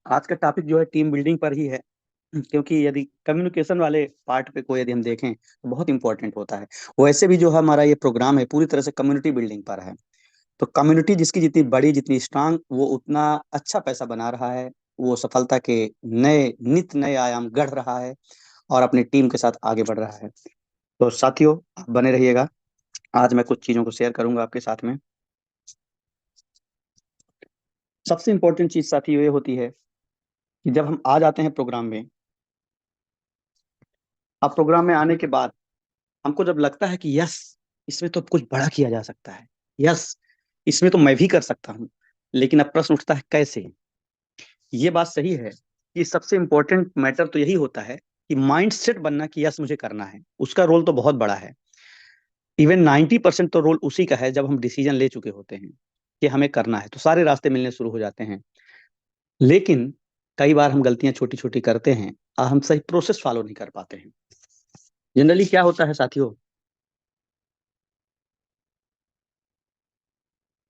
आज का टॉपिक जो है टीम बिल्डिंग पर ही है। क्योंकि यदि कम्युनिकेशन वाले पार्ट पे को यदि हम देखें तो बहुत इंपॉर्टेंट होता है। वैसे भी जो हमारा ये प्रोग्राम है पूरी तरह से कम्युनिटी बिल्डिंग पर है। तो कम्युनिटी जिसकी जितनी बड़ी जितनी स्ट्रांग वो उतना अच्छा पैसा बना रहा है। वो सफलता के नए नित नए आयाम गढ़ रहा है और अपनी टीम के साथ आगे बढ़ रहा है। तो साथियों, आप बने रहिएगा। आज मैं कुछ चीजों को शेयर करूंगा आपके साथ में। सबसे इंपॉर्टेंट चीज साथियों ये होती है कि जब हम आ जाते हैं प्रोग्राम में, अब प्रोग्राम में आने के बाद हमको जब लगता है कि यस, इसमें तो कुछ बड़ा किया जा सकता है, यस, इसमें तो मैं भी कर सकता हूँ। लेकिन अब प्रश्न उठता है कैसे। ये बात सही है कि सबसे इंपॉर्टेंट मैटर तो यही होता है कि माइंड सेट बनना कि यस मुझे करना है। उसका रोल तो बहुत बड़ा है। इवन 90% तो रोल उसी का है। जब हम डिसीजन ले चुके होते हैं कि हमें करना है तो सारे रास्ते मिलने शुरू हो जाते हैं। लेकिन कई बार हम गलतियां छोटी छोटी करते हैं और हम सही प्रोसेस फॉलो नहीं कर पाते हैं। जनरली क्या होता है साथियों,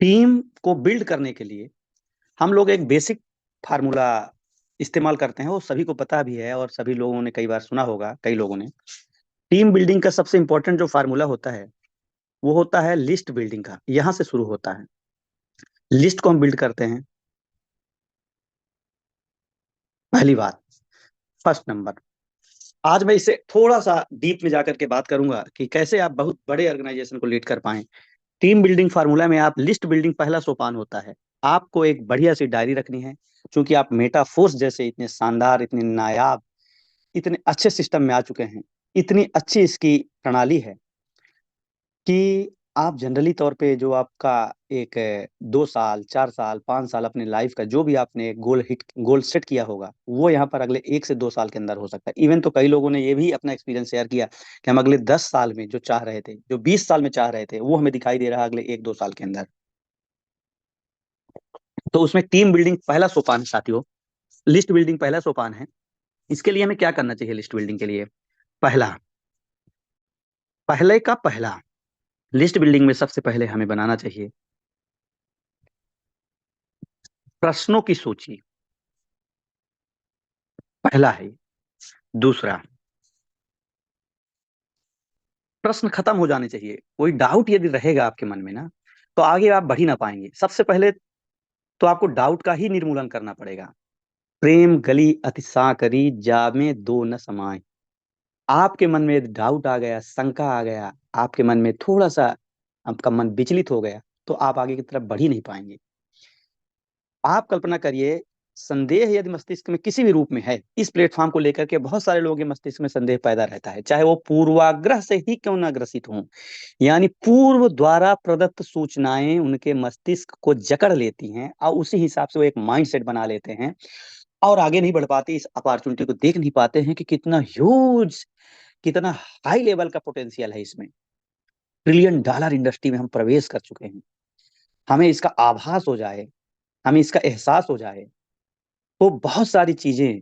टीम को बिल्ड करने के लिए हम लोग एक बेसिक फार्मूला इस्तेमाल करते हैं। वो सभी को पता भी है और सभी लोगों ने कई बार सुना होगा, कई लोगों ने। टीम बिल्डिंग का सबसे इंपॉर्टेंट जो फार्मूला होता है वो होता है लिस्ट बिल्डिंग का। यहां से शुरू होता है। लिस्ट को हम बिल्ड करते हैं। पहली बात, फर्स्ट नंबर। आज मैं इसे थोड़ा सा डीप में जाकर के बात करूंगा कि कैसे आप बहुत बड़े ऑर्गेनाइजेशन को लीड कर पाएं। टीम बिल्डिंग फार्मूला में आप लिस्ट बिल्डिंग पहला सोपान होता है। आपको एक बढ़िया सी डायरी रखनी है। क्योंकि आप मेटाफोर्स जैसे इतने शानदार, इतने नायाब, इतने अच्छे सिस्टम में आ चुके हैं, इतनी अच्छी इसकी प्रणाली है कि आप जनरली तौर पे जो आपका एक 2 साल 4 साल 5 साल अपने लाइफ का जो भी आपने गोल सेट किया होगा वो यहाँ पर अगले 1 से 2 साल के अंदर हो सकता है। इवन तो कई लोगों ने ये भी अपना एक्सपीरियंस शेयर किया कि हम अगले 10 साल में जो चाह रहे थे, जो 20 साल में चाह रहे थे, वो हमें दिखाई दे रहा है अगले 1-2 साल के अंदर। तो उसमें टीम बिल्डिंग पहला सोपान है साथियों। लिस्ट बिल्डिंग पहला सोपान है। इसके लिए हमें क्या करना चाहिए लिस्ट बिल्डिंग के लिए? पहला, पहले का पहला, लिस्ट बिल्डिंग में सबसे पहले हमें बनाना चाहिए प्रश्नों की सूची। पहला है। दूसरा, प्रश्न खत्म हो जाने चाहिए। कोई डाउट यदि रहेगा आपके मन में ना, तो आगे आप बढ़ ही ना पाएंगे। सबसे पहले तो आपको डाउट का ही निर्मूलन करना पड़ेगा। प्रेम गली अतिशा करी जामे दो न समाए। आपके मन में यदि डाउट आ गया, शंका आ गया, आपके मन में थोड़ा सा आपका मन विचलित हो गया, तो आप आगे की तरफ बढ़ ही नहीं पाएंगे। आप कल्पना करिए, संदेह यदि मस्तिष्क में किसी भी रूप में है, इस प्लेटफॉर्म को लेकर के बहुत सारे लोगों के मस्तिष्क में संदेह पैदा रहता है, चाहे वो पूर्वाग्रह से ही क्यों ना ग्रसित हों। यानी पूर्व द्वारा प्रदत्त सूचनाएं उनके मस्तिष्क को जकड़ लेती हैं और उसी हिसाब से वो एक माइंड सेट बना लेते हैं और आगे नहीं बढ़ पाते। इस अपॉर्चुनिटी को देख नहीं पाते हैं कि कितना ह्यूज, कितना हाई लेवल का पोटेंशियल है इसमें। ट्रिलियन डॉलर इंडस्ट्री में हम प्रवेश कर चुके हैं। हमें इसका आभास हो जाए, हमें इसका एहसास हो जाए, तो बहुत सारी चीजें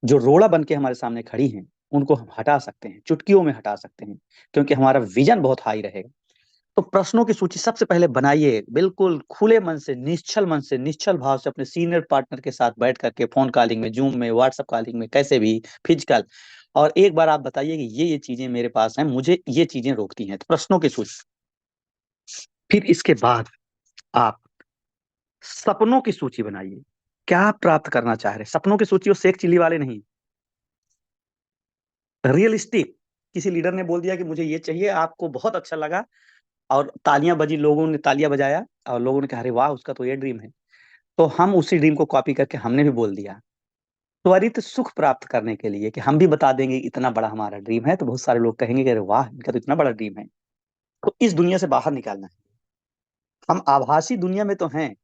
जो रोड़ा बन के हमारे सामने खड़ी हैं उनको हम हटा सकते हैं, चुटकियों में हटा सकते हैं। क्योंकि हमारा विजन बहुत हाई रहेगा। तो प्रश्नों की सूची सबसे पहले बनाइए, बिल्कुल खुले मन से, निश्चल मन से, निश्चल भाव से, अपने सीनियर पार्टनर के साथ बैठ करके, फोन कॉलिंग में, जूम में, व्हाट्सएप कॉलिंग में, कैसे भी, फिजिकल। और एक बार आप बताइए कि ये चीजें मेरे पास हैं, मुझे ये चीजें रोकती हैं। तो प्रश्नों की सूची। फिर इसके बाद आप सपनों की सूची बनाइए। क्या आप प्राप्त करना चाह रहे हैं? सपनों की सूची, वो सेक चिल्ली वाले नहीं, रियलिस्टिक। किसी लीडर ने बोल दिया कि मुझे ये चाहिए, आपको बहुत अच्छा लगा और तालियां बजी, लोगों ने तालियां बजाया और लोगों ने कहा अरे वाह, उसका तो ये ड्रीम है। तो हम उसी ड्रीम को कॉपी करके हमने भी बोल दिया। त्वरित सुख प्राप्त करने के लिए कि हम भी बता देंगे इतना बड़ा हमारा ड्रीम है, तो बहुत सारे लोग कहेंगे कि अरे वाह, इनका तो इतना बड़ा ड्रीम है। तो इस दुनिया से बाहर निकालना है। हम आभासी दुनिया में तो हैं,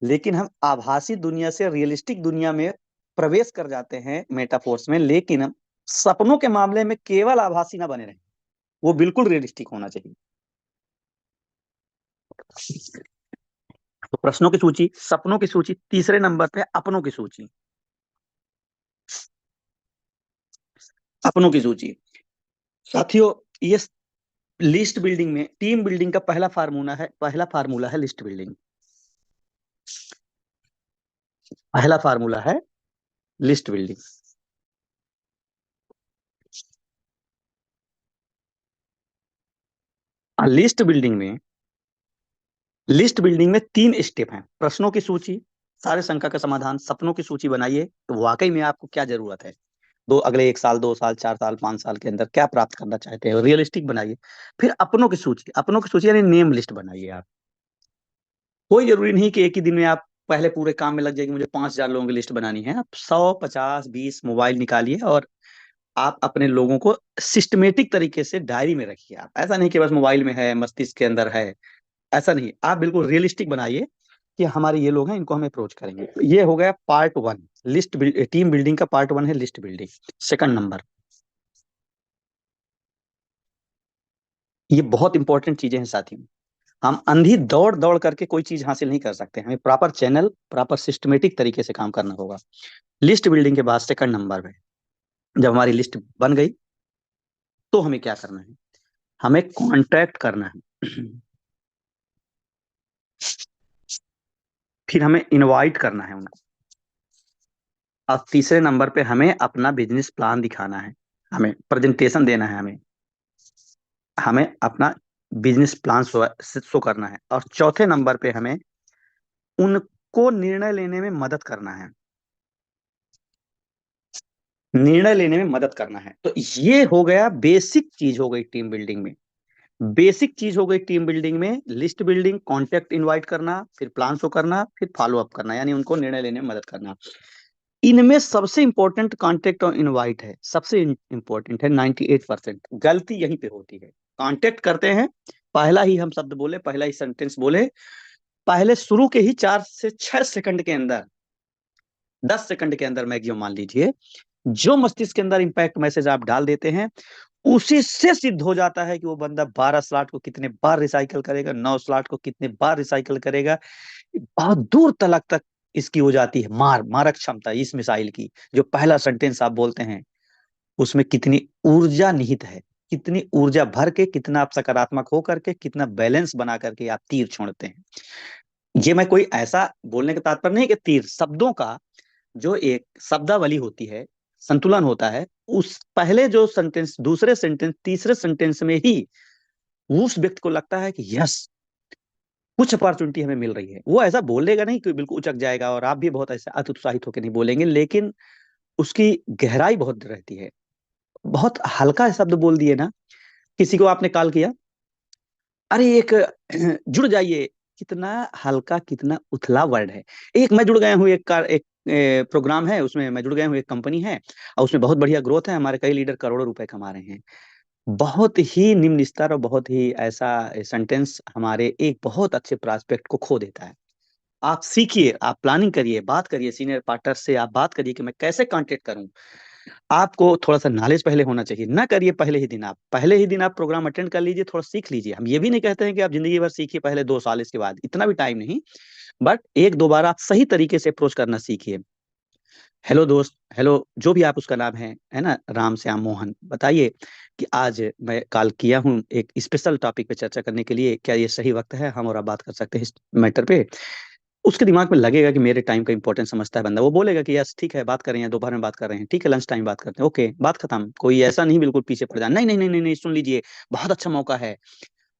लेकिन हम आभासी दुनिया से रियलिस्टिक दुनिया में प्रवेश कर जाते हैं, मेटाफोर्स में। लेकिन हम सपनों के मामले में केवल आभासी ना बने रहें, वो बिल्कुल रियलिस्टिक होना चाहिए। तो प्रश्नों की सूची, सपनों की सूची, तीसरे नंबर पे अपनों की सूची। अपनों की सूची साथियों, ये लिस्ट बिल्डिंग में, टीम बिल्डिंग का पहला फार्मूला है, लिस्ट बिल्डिंग। पहला फार्मूला है लिस्ट बिल्डिंग। लिस्ट बिल्डिंग में 3 स्टेप हैं। प्रश्नों की सूची, सारे शंका का समाधान, सपनों की सूची बनाइए तो वाकई में आपको क्या जरूरत है, दो अगले 1 साल, 2 साल, 4 साल, 5 साल के अंदर क्या प्राप्त करना चाहते हैं, रियलिस्टिक बनाइए। फिर अपनों की सूची यानी नेम लिस्ट बनाइए आप। कोई जरूरी नहीं कि एक ही दिन में आप पहले पूरे काम में लग जाएगी, मुझे 5,000 लोगों की लिस्ट बनानी है। आप 100, 50, 20 मोबाइल निकालिए और आप अपने लोगों को सिस्टमेटिक तरीके से डायरी में रखिए। आप ऐसा नहीं कि बस मोबाइल में है, मस्तिष्क के अंदर है, ऐसा नहीं। आप बिल्कुल रियलिस्टिक बनाइए कि हमारे ये लोग हैं, इनको हम अप्रोच करेंगे। ये हो गया पार्ट 1। टीम बिल्डिंग का पार्ट 1 है लिस्ट बिल्डिंग। सेकंड नंबर, ये बहुत इंपॉर्टेंट चीजें हैं साथियों। हम अंधी दौड़ दौड़ करके कोई चीज हासिल नहीं कर सकते, हमें प्रॉपर चैनल, प्रॉपर सिस्टमेटिक तरीके से काम करना होगा। लिस्ट बिल्डिंग के बाद सेकंड नंबर पे, जब हमारी लिस्ट बन गई तो हमें क्या करना है, हमें कॉन्ट्रैक्ट करना है। फिर हमें इनवाइट करना है उनको। और तीसरे नंबर पे हमें अपना बिजनेस प्लान दिखाना है, हमें प्रेजेंटेशन देना है, हमें अपना बिजनेस प्लान शो करना है। और चौथे नंबर पे हमें उनको निर्णय लेने में मदद करना है। तो ये हो गया बेसिक चीज हो गई टीम बिल्डिंग में। लिस्ट बिल्डिंग, कॉन्टेक्ट इनवाइट करना, फिर प्लान शो करना, फिर फॉलो अप करना, यानी उनको निर्णय लेने में मदद करना। इनमें सबसे इंपॉर्टेंट कॉन्टेक्ट और इनवाइट है, सबसे इंपॉर्टेंट है। 98% गलती यहीं पे होती है। कॉन्टेक्ट करते हैं, पहला ही हम शब्द बोले, पहला ही सेंटेंस बोले, पहले शुरू के ही 4 से 6 सेकंड के अंदर, 10 सेकंड के अंदर मैक्सिमम मान लीजिए, जो मस्तिष्क के अंदर इंपैक्ट मैसेज आप डाल देते हैं, उसी से सिद्ध हो जाता है कि वो बंदा 12 स्लॉट को कितने बार रिसाइकल करेगा, 9 स्लॉट को कितने बार रिसाइकल करेगा। बहुत दूर तक इसकी हो जाती है मारक क्षमता इस मिसाइल की। जो पहला सेंटेंस आप बोलते हैं उसमें कितनी ऊर्जा निहित है, कितनी ऊर्जा भर के, कितना आप सकारात्मक हो करके, कितना बैलेंस बना करके आप तीर छोड़ते हैं। ये मैं कोई ऐसा बोलने का तात्पर्य नहीं कि तीर शब्दों का जो एक शब्दावली होती है, संतुलन होता है, उस पहले जो सेंटेंस, दूसरे सेंटेंस, तीसरे सेंटेंस में ही उस व्यक्ति को लगता है कि यस, कुछ अपॉर्चुनिटी हमें मिल रही है। वो ऐसा बोलेगा नहीं कि बिल्कुल उचक जाएगा, और आप भी बहुत ऐसे अत्युत्साहित होकर नहीं बोलेंगे, लेकिन उसकी गहराई बहुत रहती है। बहुत हल्का शब्द बोल दिए ना, किसी को आपने कॉल किया, अरे एक जुड़ जाइए, कितना हल्का, कितना उथला वर्ड है। एक मैं जुड़ गया हूँ, एक प्रोग्राम है, उसमें मैं जुड़ गया हूँ, एक कंपनी है और उसमें बहुत बढ़िया ग्रोथ है, हमारे कई लीडर करोड़ों रुपए कमा रहे हैं। बहुत ही निम्न स्तर और बहुत ही ऐसा सेंटेंस हमारे एक बहुत अच्छे प्रोस्पेक्ट को खो देता है। आप सीखिए, आप प्लानिंग करिए, बात करिए सीनियर पार्टनर से, आप बात करिए कि मैं कैसे कांटेक्ट करूं। आपको थोड़ा सा नॉलेज पहले होना चाहिए, ना करिए पहले ही दिन आप प्रोग्राम अटेंड कर लीजिए, थोड़ा सीख लीजिए। हम ये भी नहीं कहते हैं कि आप जिंदगी भर सीखिए, पहले 2 साल इसके बाद, इतना भी टाइम नहीं। बट एक दो बार आप सही तरीके से अप्रोच करना सीखिए। हेलो दोस्त, हेलो जो भी आप उसका नाम है ना, राम श्याम मोहन, बताइए कि आज मैं कॉल किया हूँ एक स्पेशल टॉपिक पे चर्चा करने के लिए, क्या ये सही वक्त है, हम और आप बात कर सकते हैं इस मैटर पे। उसके दिमाग में लगेगा कि मेरे टाइम का इंपॉर्टेंस समझता है बंदा, वो बोलेगा कि यस ठीक है, बात कर रहे हैं, दोपहर में बात कर रहे हैं, ठीक है लंच टाइम बात करते हैं, ओके बात खत्म। कोई ऐसा नहीं बिल्कुल पीछे पड़ जाए, नहीं नहीं नहीं नहीं नहीं, सुन लीजिए, बहुत अच्छा मौका है।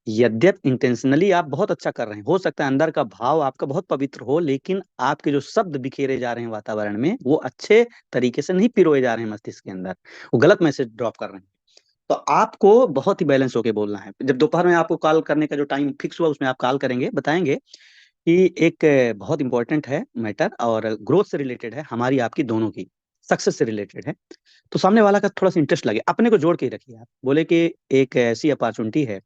यद्यप इंटेंशनली आप बहुत अच्छा कर रहे हैं, हो सकता है अंदर का भाव आपका बहुत पवित्र हो, लेकिन आपके जो शब्द बिखेरे जा रहे हैं वातावरण में, वो अच्छे तरीके से नहीं पिरोए जा रहे हैं मस्तिष्क के अंदर, वो गलत मैसेज ड्रॉप कर रहे हैं। तो आपको बहुत ही बैलेंस होके बोलना है। जब दोपहर में आपको कॉल करने का जो टाइम फिक्स हुआ, उसमें आप कॉल करेंगे, बताएंगे कि एक बहुत इंपॉर्टेंट है मैटर और ग्रोथ से रिलेटेड है, हमारी आपकी दोनों की सक्सेस से रिलेटेड है। तो सामने वाला का थोड़ा सा इंटरेस्ट लगे, अपने को जोड़ के ही रखिए। आप बोले कि एक ऐसी अपॉर्चुनिटी है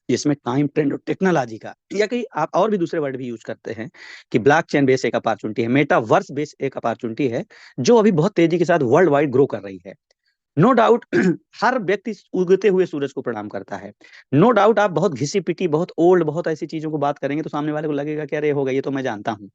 जिसमें टाइम, ट्रेंड और टेक्नोलॉजी का, या कहीं आप और भी दूसरे वर्ड भी यूज करते हैं, कि ब्लॉकचेन बेस एक अपॉर्चुनिटी है, मेटावर्स बेस एक अपॉर्चुनिटी है, जो अभी बहुत तेजी के साथ वर्ल्ड वाइड ग्रो कर रही है। नो डाउट हर व्यक्ति उगते हुए सूरज को प्रणाम करता है। नो डाउट आप बहुत घिसी पिटी, बहुत ओल्ड, बहुत ऐसी चीजों को बात करेंगे तो सामने वाले को लगेगा कि अरे होगा, ये तो मैं जानता हूँ।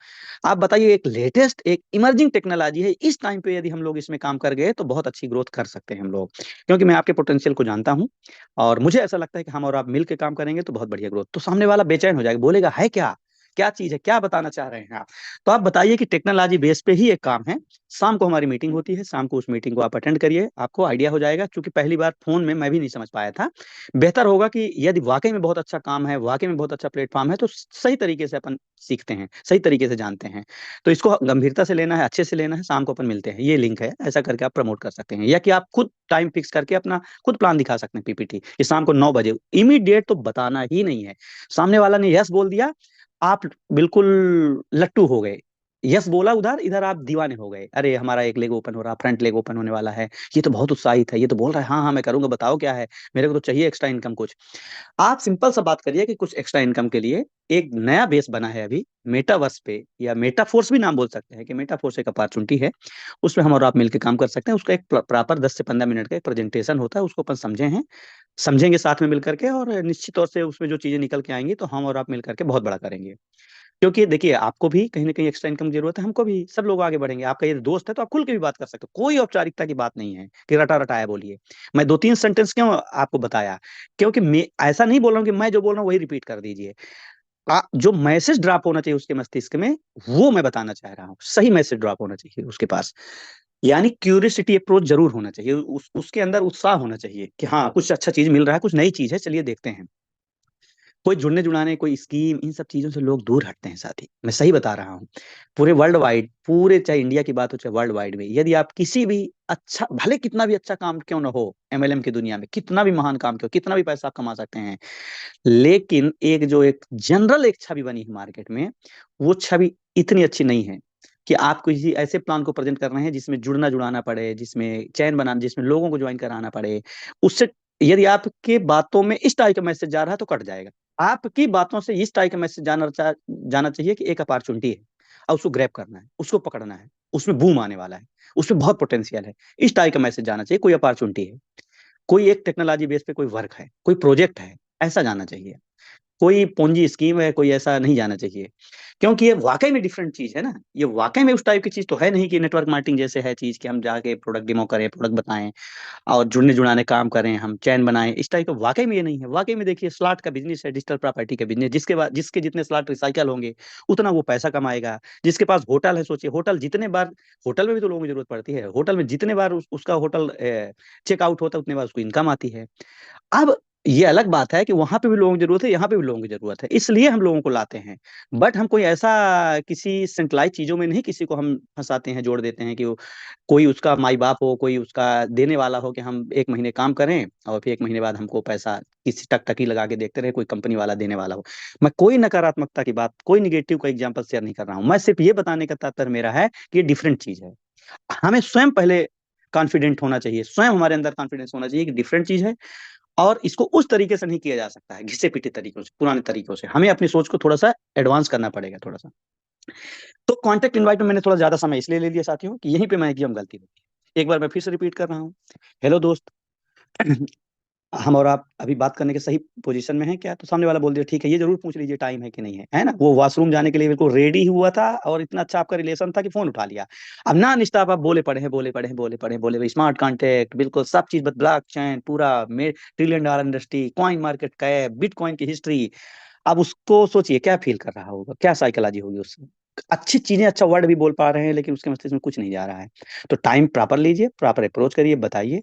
आप बताइए, एक लेटेस्ट, एक इमर्जिंग टेक्नोलॉजी है, इस टाइम पे यदि हम लोग इसमें काम कर गए तो बहुत अच्छी ग्रोथ कर सकते हैं हम लोग, क्योंकि मैं आपके पोटेंशियल को जानता हूँ। और मुझे ऐसा लगता है कि हम और आप मिल के काम करेंगे तो बहुत बढ़िया ग्रोथ। तो सामने वाला बेचैन हो जाएगा, बोलेगा है क्या, क्या चीज है, क्या बताना चाह रहे हैं आप? तो आप बताइए कि टेक्नोलॉजी बेस पे ही एक काम है। शाम को हमारी मीटिंग होती है, शाम को उस मीटिंग को आप अटेंड करिए, आपको आइडिया हो जाएगा। क्योंकि पहली बार फोन में मैं भी नहीं समझ पाया था। बेहतर होगा कि यदि वाकई में बहुत अच्छा काम है, वाकई में बहुत अच्छा प्लेटफॉर्म है, तो सही तरीके से अपन सीखते हैं, सही तरीके से जानते हैं। तो इसको गंभीरता से लेना है, अच्छे से लेना है, शाम को अपन मिलते हैं, ये लिंक है, ऐसा करके आप प्रमोट कर सकते हैं। या कि आप खुद टाइम फिक्स करके अपना खुद प्लान दिखा सकते हैं पीपीटी, कि शाम को 9 बजे। इमीडिएट तो बताना ही नहीं है। सामने वाला ने यस बोल दिया, आप बिल्कुल लट्टू हो गए। यस बोला उधर, इधर आप दीवाने हो गए, अरे हमारा एक लेग ओपन हो रहा, फ्रंट लेग ओपन होने वाला है, ये तो बहुत उत्साहित है, ये तो बोल रहा है हाँ हाँ मैं करूंगा, बताओ क्या है, मेरे को तो चाहिए एक्स्ट्रा इनकम कुछ। आप सिंपल सा बात करिए कि कुछ एक्स्ट्रा इनकम के लिए एक नया बेस बना है अभी मेटावर्स पे, या मेटाफोर्स भी नाम बोल सकते हैं, कि मेटाफोर्स एक अपॉर्चुनिटी है। उसमें हम और आप मिलकर काम कर सकते हैं। उसका एक प्रॉपर 10 से 15 मिनट का एक प्रेजेंटेशन होता है, उसको अपन समझे हैं, समझेंगे साथ में मिलकर के, और निश्चित तौर से उसमें जो चीजें निकल के आएंगी तो हम और आप मिलकर के बहुत बड़ा करेंगे। क्योंकि देखिए, आपको भी कहीं ना कहीं एक्स्ट्रा इनकम की जरूरत है, हमको भी, सब लोग आगे बढ़ेंगे। आपका ये दोस्त है तो आप खुल के भी बात कर सकते हो, कोई औपचारिकता की बात नहीं है कि रटा रटाया बोलिए। मैं 2-3 सेंटेंस क्यों आपको बताया, क्योंकि मैं ऐसा नहीं बोल रहा हूँ कि मैं जो बोल रहा हूँ वही रिपीट कर दीजिए। जो मैसेज ड्रॉप होना चाहिए उसके मस्तिष्क में, वो मैं बताना चाह रहा हूँ, सही मैसेज ड्रॉप होना चाहिए उसके पास। यानी क्यूरियोसिटी अप्रोच जरूर होना चाहिए, उसके अंदर उत्साह होना चाहिए कि हाँ कुछ अच्छा चीज मिल रहा है, कुछ नई चीज है, चलिए देखते हैं। कोई जुड़ने जुड़ाने, कोई स्कीम, इन सब चीजों से लोग दूर हटते हैं साथी, मैं सही बता रहा हूँ। पूरे वर्ल्ड वाइड, पूरे चाहे इंडिया की बात हो चाहे वर्ल्ड वाइड में, यदि आप किसी भी अच्छा, भले कितना भी अच्छा काम क्यों ना हो, एमएलएम की दुनिया में कितना भी महान काम क्यों, कितना भी पैसा आप कमा सकते हैं, लेकिन एक जनरल एक छवि बनी है मार्केट में, वो छवि इतनी अच्छी नहीं है कि आप किसी ऐसे प्लान को प्रेजेंट कर रहे हैं जिसमें जुड़ना जुड़ाना पड़े, जिसमें चैन बनाना, जिसमें लोगों को ज्वाइन कराना पड़े। उससे यदि आपके बातों में इस टाइप का मैसेज जा रहा है तो कट जाएगा। आपकी बातों से इस टाइप का मैसेज जाना चाहिए कि एक अपॉर्चुनिटी है, और उसको ग्रैब करना है, उसको पकड़ना है, उसमें बूम आने वाला है, उसमें बहुत पोटेंशियल है। इस टाइप का मैसेज जाना चाहिए, कोई अपॉर्चुनिटी है, कोई एक टेक्नोलॉजी बेस पे कोई वर्क है, कोई प्रोजेक्ट है, ऐसा जाना चाहिए। कोई पोंजी स्कीम है, कोई ऐसा नहीं जाना चाहिए। क्योंकि ये वाकई में डिफरेंट चीज है ना, ये वाकई में उस टाइप की चीज तो है नहीं कि नेटवर्क मार्केटिंग जैसे है चीज, कि हम जाके प्रोडक्ट डेमो करें, प्रोडक्ट बताएं और जुड़ने जुड़ाने काम करें, हम चैन बनाएं, इस टाइप का वाकई में ये नहीं है। वाकई में देखिए, स्लॉट का बिजनेस है, डिजिटल प्रॉपर्टी का बिजनेस, जिसके बाद जिसके जितने स्लॉट रिसाइकल होंगे उतना वो पैसा कमाएगा। जिसके पास होटल है, सोचिए होटल जितने बार, होटल में भी तो लोगों की जरूरत पड़ती है, होटल में जितने बार उसका होटल चेकआउट होता है उतने बार उसको इनकम आती है। अब ये अलग बात है कि वहां पे भी लोगों की जरूरत है, यहाँ पे भी लोगों की जरूरत है, इसलिए हम लोगों को लाते हैं। बट हम कोई ऐसा किसी सेंट्रलाइज चीजों में नहीं किसी को हम फंसाते हैं, जोड़ देते हैं कि कोई उसका माई बाप हो, कोई उसका देने वाला हो, कि हम 1 महीने काम करें और फिर 1 महीने बाद हमको पैसा किसी टकटकी लगा के देखते रहे, कोई कंपनी वाला देने वाला हो। मैं कोई नकारात्मकता की बात, कोई निगेटिव का एग्जाम्पल शेयर नहीं कर रहा हूँ, मैं सिर्फ ये बताने का तात्पर्य मेरा है कि ये डिफरेंट चीज है। हमें स्वयं पहले कॉन्फिडेंट होना चाहिए, स्वयं हमारे अंदर कॉन्फिडेंस होना चाहिए कि डिफरेंट चीज है, और इसको उस तरीके से नहीं किया जा सकता है घिसे पिटे तरीकों से, पुराने तरीकों से। हमें अपनी सोच को थोड़ा सा एडवांस करना पड़ेगा, थोड़ा सा। तो कॉन्टेक्ट इनवाइट में मैंने थोड़ा ज्यादा समय इसलिए ले लिया साथियों, कि यहीं पे मैं एकदम गलती होती है। एक बार मैं फिर से रिपीट कर रहा हूँ। हेलो दोस्त, हम और आप अभी बात करने के सही पोजीशन में हैं क्या? तो सामने वाला बोल दिया ठीक है, ये जरूर पूछ लीजिए टाइम है कि नहीं है ना। वो वॉशरूम जाने के लिए बिल्कुल रेडी हुआ था, और इतना अच्छा आपका रिलेशन था कि फोन उठा लिया। अब ना निस्ताप आप बोले पड़े हैं, बोले पड़े हैं, बोले पड़े हैं, बोले स्मार्ट कॉन्टेक्ट, बिल्कुल सब चीज, ब्लॉक चेन पूरा, $1 trillion industry, coin market cap, bitcoin की हिस्ट्री। अब उसको सोचिए क्या फील कर रहा होगा, क्या साइकोलॉजी होगी उससे। अच्छी चीजें, अच्छा वर्ड भी बोल पा रहे हैं, लेकिन उसके मस्तिष्क में कुछ नहीं जा रहा है। तो टाइम प्रॉपर लीजिए, प्रॉपर अप्रोच करिए, बताइए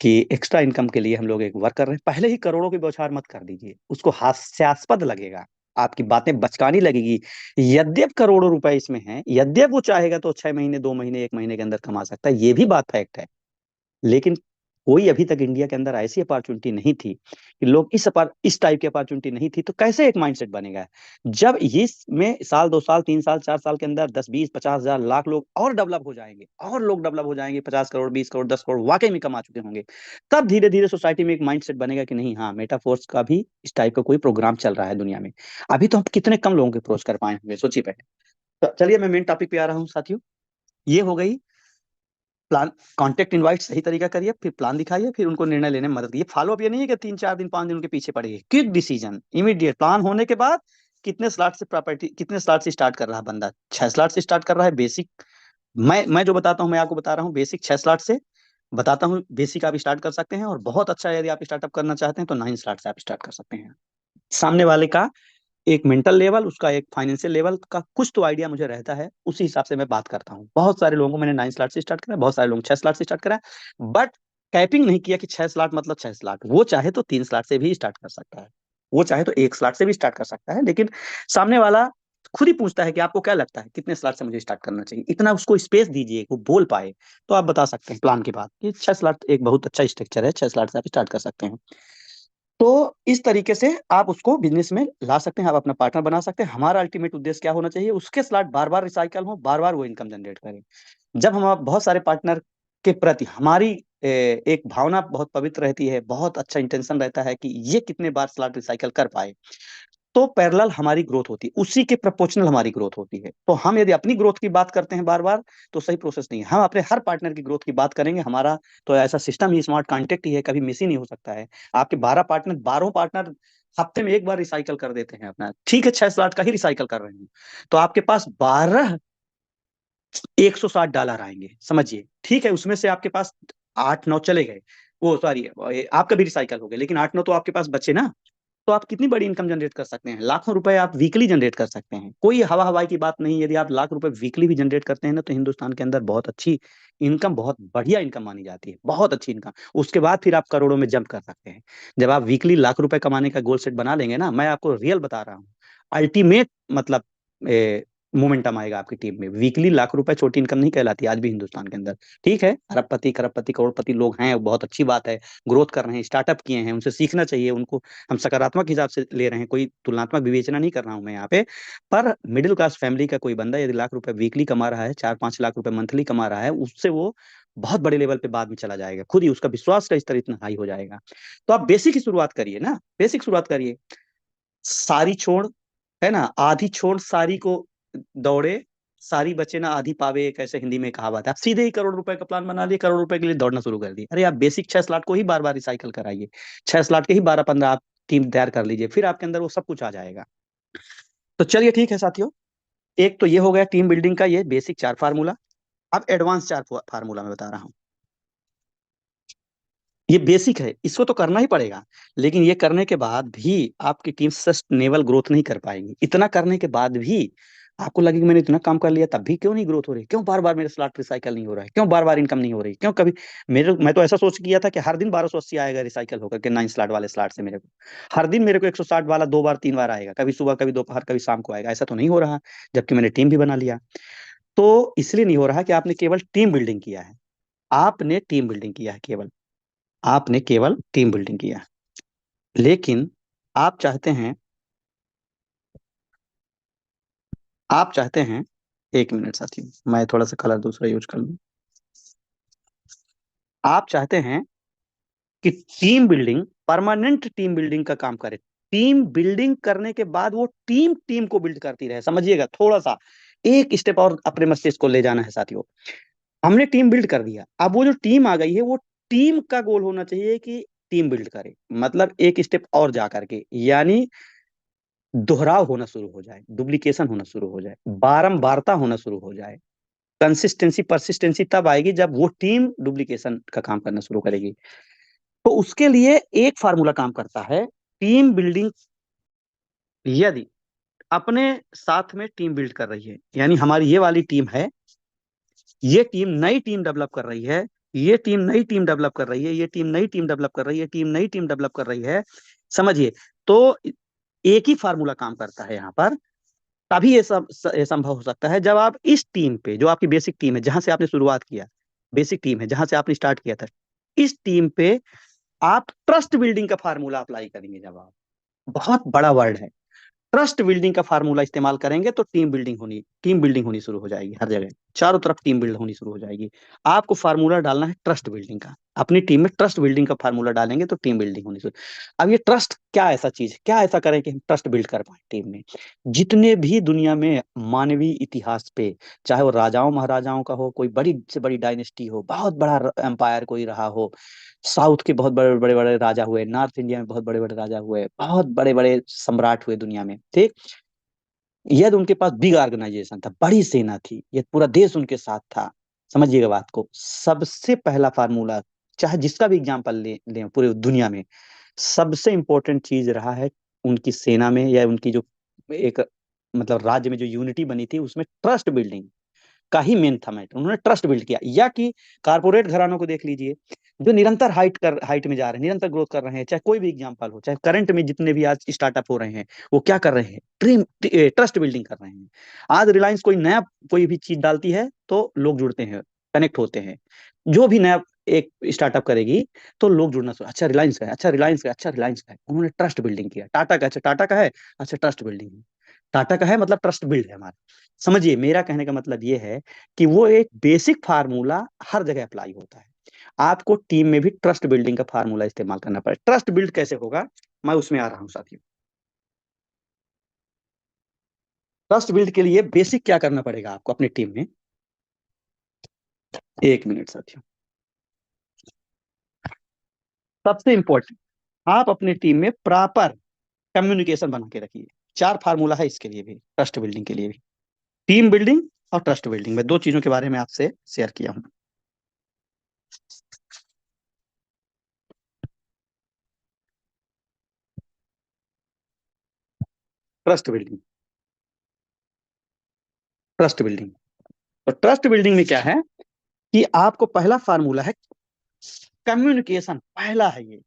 कि एक्स्ट्रा इनकम के लिए हम लोग एक वर्क कर रहे हैं। पहले ही करोड़ों की बौछार मत कर दीजिए, उसको हास्यास्पद लगेगा, आपकी बातें बचकानी लगेगी। यद्यप करोड़ों रुपए इसमें हैं, यद्यप वो चाहेगा तो 6 महीने, 2 महीने, 1 महीने के अंदर कमा सकता है, ये भी बात फैक्ट है। लेकिन कोई अभी तक इंडिया के अंदर ऐसी अपॉर्चुनिटी नहीं थी कि लोग इस टाइप की अपॉर्चुनिटी नहीं थी, तो कैसे एक माइंडसेट बनेगा? जब इसमें साल, 2 साल, 3 साल, 4 साल के अंदर 10, 20, 50 हजार लाख लोग और डेवलप हो जाएंगे, और लोग डेवलप हो जाएंगे, 50 करोड़, 20 करोड़, 10 करोड़ वाकई में कमा चुके होंगे, तब धीरे धीरे सोसाइटी में एक माइंडसेट बनेगा कि नहीं, हाँ मेटाफोर्स का भी इस टाइप का कोई प्रोग्राम चल रहा है दुनिया में। अभी तो हम कितने कम लोगों के अप्रोच कर पाए होंगे, सोचिए पहले। तो चलिए मैं मेन टॉपिक पे आ रहा हूँ साथियों। ये हो गई प्लान, कॉन्टेक्ट इनवाइट सही तरीका करिए, फिर प्लान दिखाइए, फिर उनको निर्णय लेने में मदद कीजिए। फॉलो अप ये नहीं है कि 3, 4 दिन, 5 दिन उनके पीछे पड़ेगी, क्विक डिसीजन, इमीडिएट प्लान होने के बाद कितने स्लॉट से प्रॉपर्टी, कितने स्लॉट से स्टार्ट कर रहा है बंदा, 6 स्लॉट से स्टार्ट कर रहा है बेसिक। मैं जो बताता हूँ, मैं आपको बता रहा हूँ बेसिक 6 स्लॉट से बताता हूँ, बेसिक आप स्टार्ट कर सकते हैं, और बहुत अच्छा यदि आप स्टार्टअप करना चाहते हैं तो 9 स्लॉट से आप स्टार्ट कर सकते हैं। सामने वाले का एक मेंटल लेवल, उसका एक फाइनेंशियल लेवल का कुछ तो आइडिया मुझे रहता है, उसी हिसाब से मैं बात करता हूँ। बहुत सारे लोगों को मैंने 9 स्लॉट से स्टार्ट करा, बहुत सारे लोगों 6 स्लॉट से स्टार्ट करा, बट कैपिंग नहीं किया कि 6 स्लॉट मतलब 6 स्लॉट। वो चाहे तो 3 स्लॉट से भी स्टार्ट कर सकता है, वो चाहे तो 1 स्लॉट से भी स्टार्ट कर सकता है, लेकिन सामने वाला खुद ही पूछता है कि आपको क्या लगता है कितने स्लॉट से मुझे स्टार्ट करना चाहिए। इतना उसको स्पेस दीजिए वो बोल पाए, तो आप बता सकते हैं प्लान के बाद कि 6 स्लॉट एक बहुत अच्छा स्ट्रक्चर है, 6 स्लॉट से आप स्टार्ट कर सकते हैं। तो इस तरीके से आप उसको बिजनेस में ला सकते हैं, आप अपना पार्टनर बना सकते हैं। हमारा अल्टीमेट उद्देश्य क्या होना चाहिए, उसके स्लॉट बार बार रिसाइकल हो, बार बार वो इनकम जनरेट करें। जब हम बहुत सारे पार्टनर के प्रति हमारी एक भावना बहुत पवित्र रहती है, बहुत अच्छा इंटेंशन रहता है कि ये कितने बार स्लॉट रिसाइकल कर पाए, तो पैरेलल हमारी ग्रोथ होती है, उसी के प्रोपोर्शनल हमारी ग्रोथ होती है। तो हम यदि अपनी ग्रोथ की बात करते हैं बार बार, तो सही प्रोसेस नहीं है। हम अपने हर पार्टनर की ग्रोथ की बात करेंगे, हमारा तो ऐसा सिस्टम ही स्मार्ट कॉन्टेक्ट ही है, कभी मिस ही नहीं हो सकता है। आपके 12 पार्टनर हफ्ते में एक बार रिसाइकल कर देते हैं अपना, ठीक है 6 स्लॉट का ही रिसाइकल कर रहे हैं, तो आपके पास 12 160 डॉलर आएंगे, समझिए, ठीक है। उसमें से आपके पास 8-9 चले गए, वो सॉरी आपका भी रिसाइकल हो गया, लेकिन 8-9 तो आपके पास बचे ना। तो आप कितनी बड़ी इनकम जनरेट कर सकते हैं, लाखों रुपए आप वीकली जनरेट कर सकते हैं। कोई हवा हवाई की बात नहीं, यदि आप लाख रुपए वीकली भी जनरेट करते हैं ना, तो हिंदुस्तान के अंदर बहुत अच्छी इनकम, बहुत बढ़िया इनकम मानी जाती है, बहुत अच्छी इनकम। उसके बाद फिर आप करोड़ों में जंप कर सकते हैं। जब आप वीकली लाख रुपए कमाने का गोल सेट बना लेंगे ना, मैं आपको रियल बता रहा हूँ, अल्टीमेट मतलब मोमेंटम आएगा आपकी टीम में। वीकली लाख रुपए छोटी इनकम नहीं कहलाती आज भी हिंदुस्तान के अंदर, ठीक है। अरबपति खरबपति करोड़पति लोग हैं, बहुत अच्छी बात है, ग्रोथ कर रहे हैं, स्टार्टअप किए हैं, उनसे सीखना चाहिए। उनको हम सकारात्मक हिसाब से ले रहे हैं, कोई तुलनात्मक विवेचना नहीं कर रहा हूं मैं यहाँ पे। पर मिडिल क्लास फैमिली का कोई बंदा यदि लाख रुपए वीकली कमा रहा है, 4-5 लाख रुपए मंथली कमा रहा है, उससे वो बहुत बड़े लेवल पे बाद में चला जाएगा, खुद ही उसका विश्वास का स्तर इतना हाई हो जाएगा। तो आप बेसिक की शुरुआत करिए ना, बेसिक शुरुआत करिए। सारी छोड़, है ना, आधी छोड़ सारी को दौड़े, सारी बचे ना आधी पावे, एक ऐसे हिंदी में कहावत है। आप सीधे ही करोड़ रुपए का प्लान बना लिए, करोड़ रुपए के लिए दौड़ना शुरू कर दिए। अरे आप बेसिक 6 स्लॉट को ही बार बार रिसाइकल कराइए, 6 स्लॉट के ही 12-15 आप टीम तैयार कर लीजिए, फिर आपके अंदर वो सब कुछ आ जाएगा। तो चलिए ठीक है साथियों, एक तो ये हो गया टीम बिल्डिंग का ये बेसिक 4 फार्मूला। अब एडवांस 4 फार्मूला मैं बता रहा हूँ। ये बेसिक है, इसको तो करना ही पड़ेगा, लेकिन ये करने के बाद भी आपकी टीम सस्टेनेबल ग्रोथ नहीं कर पाएगी। इतना करने के बाद भी आपको लगे कि मैंने इतना काम कर लिया, तब भी क्यों नहीं ग्रोथ हो रही, क्यों बार बार मेरा स्लॉट रिसाइकल नहीं हो रहा है, क्यों बार बार इनकम नहीं हो रही, क्यों कभी मेरे मैं तो ऐसा सोच किया था कि हर दिन 1280 आएगा रिसाइकल होकर के 9 स्लॉट वाले स्लॉट से मेरे को, हर दिन मेरे को 160 वाला 2 बार 3 बार आएगा, कभी सुबह कभी दोपहर कभी शाम को आएगा। ऐसा तो नहीं हो रहा, जबकि मैंने टीम भी बना लिया। तो इसलिए नहीं हो रहा कि आपने केवल टीम बिल्डिंग किया है, आपने टीम बिल्डिंग किया है केवल, आपने केवल टीम बिल्डिंग किया है। लेकिन आप चाहते हैं, आप चाहते हैं, एक मिनट साथियों, मैं थोड़ा सा कलर दूसरा यूज कर लूं। आप चाहते हैं कि team building, permanent team building का काम करे। टीम बिल्डिंग करने के बाद वो टीम टीम को बिल्ड करती रहे, समझिएगा, थोड़ा सा एक स्टेप और अपने मस्तिष्क को ले जाना है साथियों। हमने टीम बिल्ड कर दिया, अब वो जो टीम आ गई है, वो टीम का गोल होना चाहिए कि टीम बिल्ड करे, मतलब एक स्टेप और जा करके, यानी दोहराव होना शुरू हो जाए, डुप्लीकेशन होना शुरू हो जाए, बारंबारता होना शुरू हो जाए। कंसिस्टेंसी परसिस्टेंसी तब आएगी जब वो टीम डुप्लीकेशन का काम करना शुरू करेगी। तो उसके लिए एक फार्मूला काम करता है, टीम बिल्डिंग। यदि अपने साथ में टीम बिल्ड कर रही है, यानी हमारी ये वाली टीम है, ये टीम नई टीम डेवलप कर रही है, ये टीम नई टीम डेवलप कर रही है, ये टीम नई टीम डेवलप कर रही है, टीम नई टीम डेवलप कर रही है, समझिए। तो एक ही फार्मूला काम करता है यहाँ पर। तभी ये सब ये संभव हो सकता है जब आप इस टीम पे, जो आपकी बेसिक टीम है जहां से आपने शुरुआत किया, बेसिक टीम है जहां से आपने स्टार्ट किया था, इस टीम पे आप ट्रस्ट बिल्डिंग का फार्मूला अप्लाई करेंगे। जब आप, बहुत बड़ा वर्ड है, ट्रस्ट बिल्डिंग का फार्मूला इस्तेमाल करेंगे, तो टीम बिल्डिंग होनी शुरू हो जाएगी हर जगह, चारों तरफ टीम बिल्ड होनी शुरू हो जाएगी। आपको फार्मूला डालना है ट्रस्ट बिल्डिंग का, अपनी टीम में ट्रस्ट बिल्डिंग का फार्मूला डालेंगे तो टीम बिल्डिंग होनी शुरू। अब ये ट्रस्ट क्या ऐसा चीज है, क्या ऐसा करें कि हम ट्रस्ट बिल्ड कर पाए टीम में। जितने भी दुनिया में मानवीय इतिहास पे, चाहे वो राजाओं महाराजाओं का हो, कोई बड़ी से बड़ी डायनेस्टी हो, बहुत बड़ा एम्पायर कोई रहा हो, साउथ के बहुत बड़े बड़े बड़े राजा हुए, नॉर्थ इंडिया में बहुत बड़े बड़े राजा हुए, बहुत बड़े बड़े सम्राट हुए दुनिया में, ठीक। यदि उनके पास बिग ऑर्गेनाइजेशन था, बड़ी सेना थी, ये पूरा देश उनके साथ था, समझिएगा बात को। सबसे पहला फार्मूला, चाहे जिसका भी एग्जाम्पल ले पूरे दुनिया में, सबसे इंपॉर्टेंट चीज रहा है उनकी सेना में, या उनकी जो एक मतलब राज्य में जो यूनिटी बनी थी उसमें ट्रस्ट बिल्डिंग का ही मेन था मैटर। उन्होंने ट्रस्ट बिल्ड किया। या कि कारपोरेट घरानों को देख लीजिए, जो निरंतर हाइट में जा रहे हैं, निरंतर ग्रोथ कर रहे हैं, चाहे कोई भी एग्जांपल हो, चाहे करंट में जितने भी आज स्टार्टअप हो रहे हैं, वो क्या कर रहे हैं? ट्रस्ट बिल्डिंग कर रहे हैं। आज रिलायंस कोई नया कोई भी चीज डालती है तो लोग जुड़ते हैं, कनेक्ट होते हैं। जो भी नया एक स्टार्टअप करेगी तो लोग जुड़ना शुरू, अच्छा रिलायंस का है, अच्छा रिलायंस का है, अच्छा रिलायंस का है। उन्होंने ट्रस्ट बिल्डिंग किया। टाटा का, अच्छा टाटा का है, अच्छा ट्रस्ट बिल्डिंग है। टाटा का है मतलब ट्रस्ट बिल्ड है हमारा। समझिए, मेरा कहने का मतलब ये है कि वो एक बेसिक फार्मूला हर जगह अप्लाई होता है। आपको टीम में भी ट्रस्ट बिल्डिंग का फार्मूला इस्तेमाल करना पड़ेगा। ट्रस्ट बिल्ड कैसे होगा, मैं उसमें आ रहा हूं साथियों। ट्रस्ट बिल्ड के लिए बेसिक क्या करना पड़ेगा आपको अपनी टीम में? एक मिनट साथियों। सबसे इंपॉर्टेंट, आप अपनी टीम में प्रॉपर कम्युनिकेशन बना के रखिए। चार फार्मूला है इसके लिए भी, ट्रस्ट बिल्डिंग के लिए भी। टीम बिल्डिंग और ट्रस्ट बिल्डिंग में दो चीजों के बारे में आपसे शेयर किया हूं। Trust building, trust building. तो ट्रस्ट बिल्डिंग में क्या है कि आपको पहला फार्मूला है कम्युनिकेशन। पहला है ये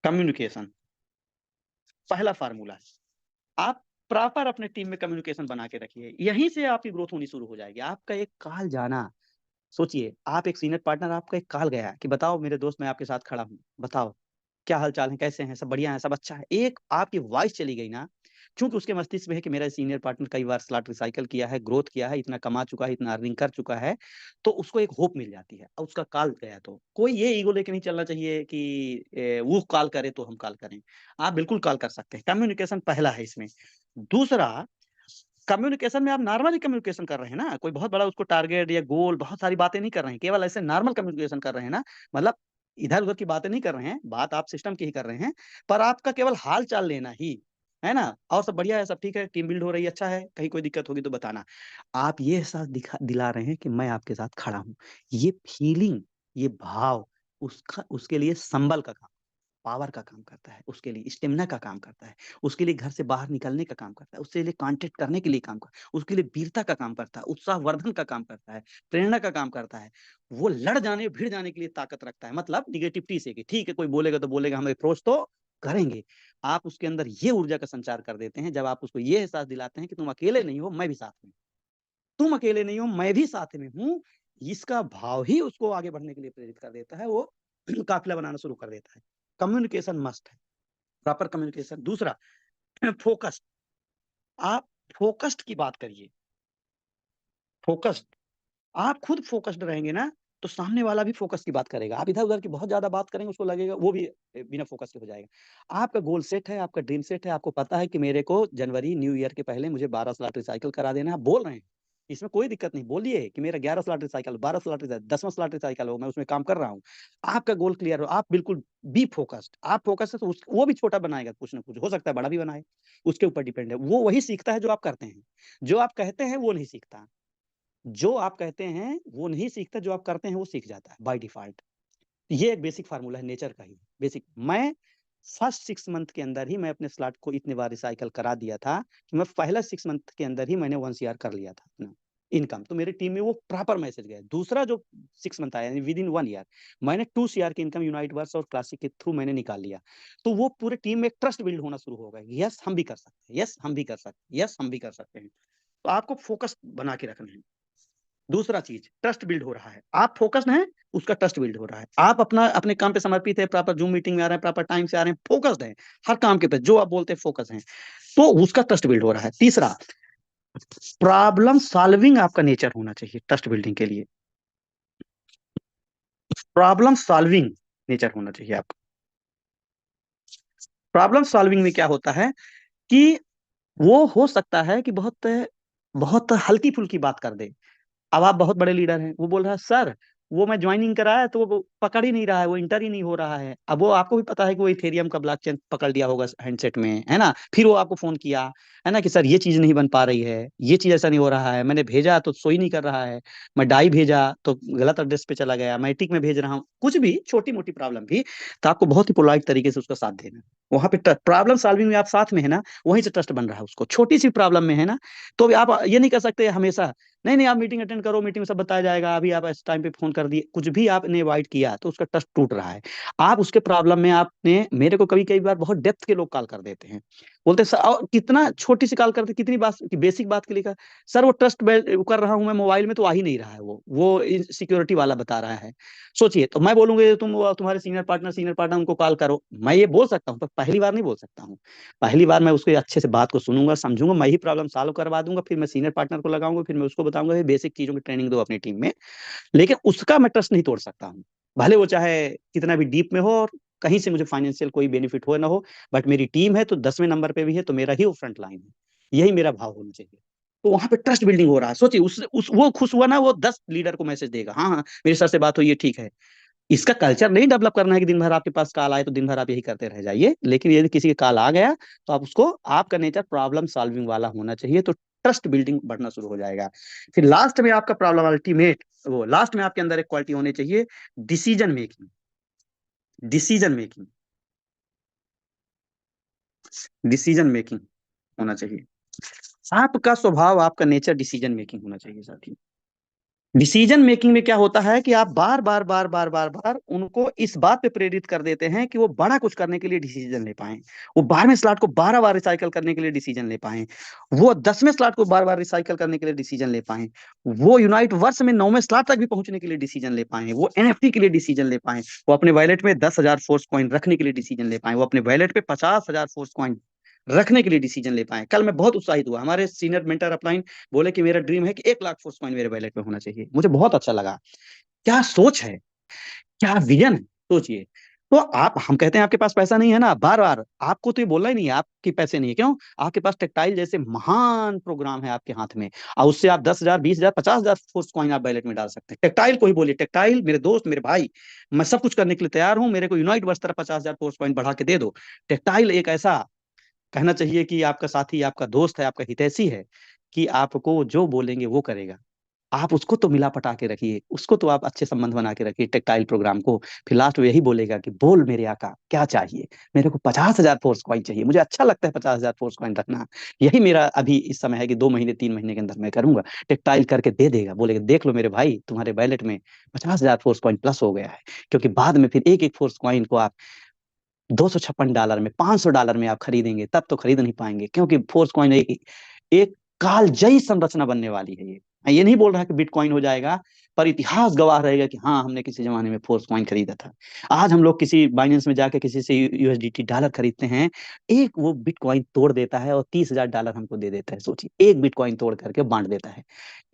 कम्युनिकेशन, पहला फार्मूला है। आप प्रॉपर अपने टीम में कम्युनिकेशन बना के रखिए, यहीं से आपकी ग्रोथ होनी शुरू हो जाएगी। आपका एक कॉल जाना, सोचिए आप एक सीनियर पार्टनर, आपका एक कॉल गया कि बताओ मेरे दोस्त मैं आपके साथ खड़ा हूँ, बताओ क्या हाल चाल है, कैसे हैं, सब बढ़िया है, सब अच्छा है। एक आपकी वॉइस चली गई ना, क्योंकि उसके मस्तिष्क में है कि मेरा सीनियर पार्टनर कई बार स्लॉट रिसाइकल किया है, ग्रोथ किया है, इतना कमा चुका है, इतना अर्निंग कर चुका है, तो उसको एक होप मिल जाती है। और उसका कॉल गया तो कोई ये ईगो लेके नहीं चलना चाहिए कि वो कॉल करे तो हम कॉल करें। आप बिल्कुल कॉल कर सकते हैं। कम्युनिकेशन पहला है इसमें। दूसरा, कम्युनिकेशन में आप नॉर्मली कम्युनिकेशन कर रहे हैं ना, कोई बहुत बड़ा उसको टारगेट या गोल, बहुत सारी बातें नहीं कर रहे हैं, केवल ऐसे नॉर्मल कम्युनिकेशन कर रहे हैं ना। मतलब इधर उधर की बातें नहीं कर रहे हैं, बात आप सिस्टम की ही कर रहे हैं। पर आपका केवल हाल चाल लेना ही है ना, और सब बढ़िया है, सब ठीक है, टीम बिल्ड हो रही है, अच्छा है, कहीं कोई दिक्कत होगी तो बताना। आप ये एहसास दिखा दिला रहे हैं कि मैं आपके साथ खड़ा हूं। ये फीलिंग, ये भाव, उसका उसके लिए संबल का काम, पावर का काम करता है, उसके लिए स्टेमिना का काम करता है, उसके लिए घर से बाहर निकलने का काम करता है, उसके लिए कांटेक्ट करने के लिए काम करता है, उसके लिए वीरता का काम करता है, उत्साहवर्धन का काम करता है, प्रेरणा का काम करता है। वो लड़ जाने भिड़ जाने के लिए ताकत रखता है। मतलब निगेटिविटी से कि ठीक है कोई बोलेगा तो बोलेगा, हम अप्रोच तो करेंगे। आप उसके अंदर ये ऊर्जा का संचार कर देते हैं जब आप उसको ये एहसास दिलाते हैं कि तुम अकेले नहीं हो, मैं भी साथ में, तुम अकेले नहीं हो, मैं भी साथ में हूँ। इसका भाव ही उसको आगे बढ़ने के लिए प्रेरित कर देता है। वो काफिला बनाना शुरू कर देता है। कम्युनिकेशन मस्ट है, प्रॉपर कम्युनिकेशन। दूसरा, फोकस। आप फोकस्ड की बात करिए, फोकस्ड। आप खुद फोकस्ड रहेंगे ना, तो सामने वाला भी फोकस की बात करेगा। आप इधर उधर की बहुत ज्यादा बात करेंगे, उसको लगेगा वो भी बिना फोकस के हो जाएगा। आपका गोल सेट है, आपका ड्रीम सेट है, आपको पता है कि मेरे को जनवरी न्यू ईयर के पहले मुझे 12 स्लॉट रिसाइकिल करा देना है। आप बोल रहे हैं, इसमें कोई दिक्कत नहीं, बोलिए कि मेरा 11 स्लॉट रिसाइकल, 12 स्लॉट रिसाइकिल, 10वां स्लॉट रिसाइकिल हो, मैं उसमें काम कर रहा हूँ। आपका गोल क्लियर हो, आप बिल्कुल बी फोकस्ड। आप फोकस है तो वो भी छोटा बनाएगा, कुछ ना कुछ हो सकता है बड़ा भी बनाए, उसके ऊपर डिपेंड है। वो वही सीखता है जो आप करते हैं, जो आप कहते हैं वो नहीं सीखता। जो आप कहते हैं वो नहीं सीखता, जो आप करते हैं वो सीख जाता है बाय डिफॉल्ट। ये एक बेसिक फार्मूला है नेचर का ही, बेसिक। मैं फर्स्ट 6 मंथ के अंदर ही मैं अपने स्लॉट को इतने बार रिसाइकल करा दिया था कि मैं पहला 6 मंथ के अंदर ही मैंने 1 CR कर लिया था अपना इनकम। तो मेरी टीम में वो प्रॉपर मैसेज गया। दूसरा जो 6 मंथ आया विद इन 1 ईयर, मैंने 2 CR की इनकम यूनाइट वर्स और क्लासिक के थ्रू मैंने निकाल लिया। तो वो पूरे टीम में ट्रस्ट बिल्ड होना शुरू हो गया। यस हम भी कर सकते हैं, यस हम भी कर सकते हैं, यस हम भी कर सकते हैं। तो आपको फोकस बना के रखना है। दूसरा चीज, ट्रस्ट बिल्ड हो रहा है, आप फोकस्ड हैं, उसका ट्रस्ट बिल्ड हो रहा है। आप अपना अपने काम पे समर्पित है, प्रॉपर जूम मीटिंग में आ रहे हैं, प्रॉपर टाइम से आ रहे हैं, फोकस्ड हैं हर काम के पे, जो आप बोलते हैं फोकस हैं, तो उसका ट्रस्ट बिल्ड हो रहा है। तीसरा, प्रॉब्लम सॉल्विंग आपका नेचर होना चाहिए ट्रस्ट बिल्डिंग के लिए। प्रॉब्लम सॉल्विंग नेचर होना चाहिए आपका। प्रॉब्लम सॉल्विंग में क्या होता है कि वो हो सकता है कि बहुत बहुत हल्की फुल्की बात कर दे। अब आप बहुत बड़े लीडर हैं, वो बोल रहा है सर वो मैं ज्वाइनिंग कराया तो वो पकड़ ही नहीं रहा है, वो इंटर ही नहीं हो रहा है। अब वो आपको भी पता है कि वो इथेरियम का ब्लॉकचेन पकड़ लिया होगा हैंडसेट में, है ना। फिर वो आपको फोन किया है ना कि सर ये चीज नहीं बन पा रही है, ये चीज ऐसा नहीं हो रहा है, मैंने भेजा तो सोई नहीं कर रहा है, मैं डाई भेजा तो गलत एड्रेस पे चला गया, मैं टिक में भेज रहा हूँ। कुछ भी छोटी मोटी प्रॉब्लम भी, तो आपको बहुत ही पोलाइट तरीके से उसका साथ देना। वहां पे प्रॉब्लम सॉल्विंग में आप साथ में है ना, वहीं से ट्रस्ट बन रहा है उसको। छोटी सी प्रॉब्लम में है ना, तो भी आप ये नहीं कर सकते हमेशा, नहीं नहीं आप मीटिंग अटेंड करो, मीटिंग में सब बताया जाएगा, अभी आप इस टाइम पे फोन कर दिए, कुछ भी आपने अवॉइड किया तो उसका ट्रस्ट टूट रहा है। आप उसके प्रॉब्लम में आपने, मेरे को कभी कई बार बहुत डेप्थ के लोग कॉल कर देते हैं, बोलते सर, और कितना छोटी सी कॉल करते, कितनी बात, बेसिक बात के लिए सर वो ट्रस्ट कर रहा हूं मैं मोबाइल में तो आ ही नहीं रहा है, वो सिक्योरिटी वाला बता रहा है। सोचिए, तो मैं बोलूंगा तुम्हारे सीनियर पार्टनर उनको कॉल करो, मैं ये बोल सकता हूँ, पर पहली बार नहीं बोल सकता हूँ। पहली बार मैं उसके अच्छे से बात को सुनूंगा, समझूंगा, मैं ही प्रॉब्लम सॉल्व करवा दूंगा, फिर मैं सीनियर पार्टनर को लगाऊंगा, फिर मैं उसको बताऊंगा बेसिक चीजों की ट्रेनिंग दो अपनी टीम में। लेकिन उसका मैं ट्रस्ट नहीं तोड़ सकता हूँ, भले वो चाहे कितना भी डीप में हो और कहीं से मुझे फाइनेंशियल कोई बेनिफिट हो ना हो, बट मेरी टीम है तो 10वें नंबर पे भी है तो मेरा ही वो फ्रंट लाइन है, यही मेरा भाव होना चाहिए। तो वहां पे ट्रस्ट बिल्डिंग हो रहा है। सोचिए, उस वो खुश हुआ ना, वो 10 लीडर को मैसेज देगा, हाँ हाँ मेरे सर से बात हुई है, ठीक है। इसका कल्चर नहीं डेवलप करना है कि दिन भर आपके पास कॉल आए तो दिन भर आप यही करते रह जाइए, लेकिन यदि किसी का कॉल आ गया तो आप उसको, आपका नेचर प्रॉब्लम सॉल्विंग वाला होना चाहिए, तो ट्रस्ट बिल्डिंग बढ़ना शुरू हो जाएगा। फिर लास्ट में आपका प्रॉब्लम अल्टीमेट, वो लास्ट में आपके अंदर एक क्वालिटी होनी चाहिए, decision making. Decision making, decision making होना चाहिए। आपका स्वभाव, आपका नेचर डिसीजन मेकिंग होना चाहिए साथी। डिसीजन मेकिंग में क्या होता है कि आप बार बार उनको इस बात पे प्रेरित कर देते हैं कि वो बड़ा कुछ करने के लिए डिसीजन ले पाए, वो 12वें स्लॉट को 12 बार रिसाइकल करने के लिए डिसीजन ले पाए, वो 10वें स्लॉट को 12 बार रिसाइकल करने के लिए डिसीजन ले पाए, वो यूनाइट वर्ष में 9वें स्लॉट तक भी पहुंचने के लिए डिसीजन ले पाए, वो एनएफटी के लिए डिसीजन ले पाए, वो अपने वैलेट में 10,000 फोर्स कॉइन रखने के लिए डिसीजन ले पाए, वो अपने वैलेट पे 50,000 फोर्स कॉइन रखने के लिए डिसीजन ले पाए। कल मैं बहुत उत्साहित हुआ, हमारे सीनियर मेंटर अपलाइन बोले कि मेरा ड्रीम है कि 1 लाख फोर्स कॉइन मेरे वैलेट में होना चाहिए। मुझे बहुत अच्छा लगा, क्या सोच है, क्या विजन है, सोचिए। तो आप, हम कहते हैं आपके पास पैसा नहीं है ना, बार बार आपको तो ये बोलना ही नहीं है आपके पैसे नहीं है, क्यों? आपके पास टेक्टाइल जैसे महान प्रोग्राम है आपके हाथ में, और उससे आप 10,000 20,000 50,000 फोर्स कॉइन आप बैलेट में डाल सकते हैं। टेक्टाइल को ही बोलिए, टेक्टाइल मेरे दोस्त मेरे भाई, मैं सब कुछ करने के लिए तैयार हूं, मेरे को यूनाइट वर्ष तरह 50,000 फोर्स कॉइन बढ़ा के दे दो। टेक्टाइल एक ऐसा, कहना चाहिए कि आपका साथी, आपका दोस्त है, आपका हितैषी है, कि आपको जो बोलेंगे वो करेगा। आप उसको तो मिला पटा के रखिए, उसको तो आप अच्छे संबंध बना के रखिए टेक्टाइल प्रोग्राम को। फिर लास्ट में यही बोलेगा कि बोल मेरे आका क्या चाहिए, मेरे को 50,000 फोर्स कॉइन चाहिए, मुझे अच्छा लगता है 50,000 फोर्स कॉइन रखना, यही मेरा अभी इस समय है कि 2 महीने 3 महीने के अंदर मैं करूंगा। टेक्टाइल करके दे देगा, बोलेगा देख लो मेरे भाई, तुम्हारे बैलेट में 50,000 फोर्स कॉइन प्लस हो गया है। क्योंकि बाद में फिर एक एक फोर्स कॉइन को आप $256 में, $500 में आप खरीदेंगे, तब तो खरीद नहीं पाएंगे, क्योंकि फोर्स कॉइन एक कालजयी संरचना बनने वाली है। ये मैं ये नहीं बोल रहा कि बिटकॉइन हो जाएगा, पर इतिहास गवाह रहेगा कि हाँ हमने किसी जमाने में फोर्स कॉइन खरीदा था। आज हम लोग किसी बाइनेंस में जाके किसी से यूएसडीटी डॉलर खरीदते हैं, एक वो बिटकॉइन तोड़ देता है और $30,000 हमको दे देता है। सोचिए, एक बिटकॉइन तोड़ करके बांट देता है।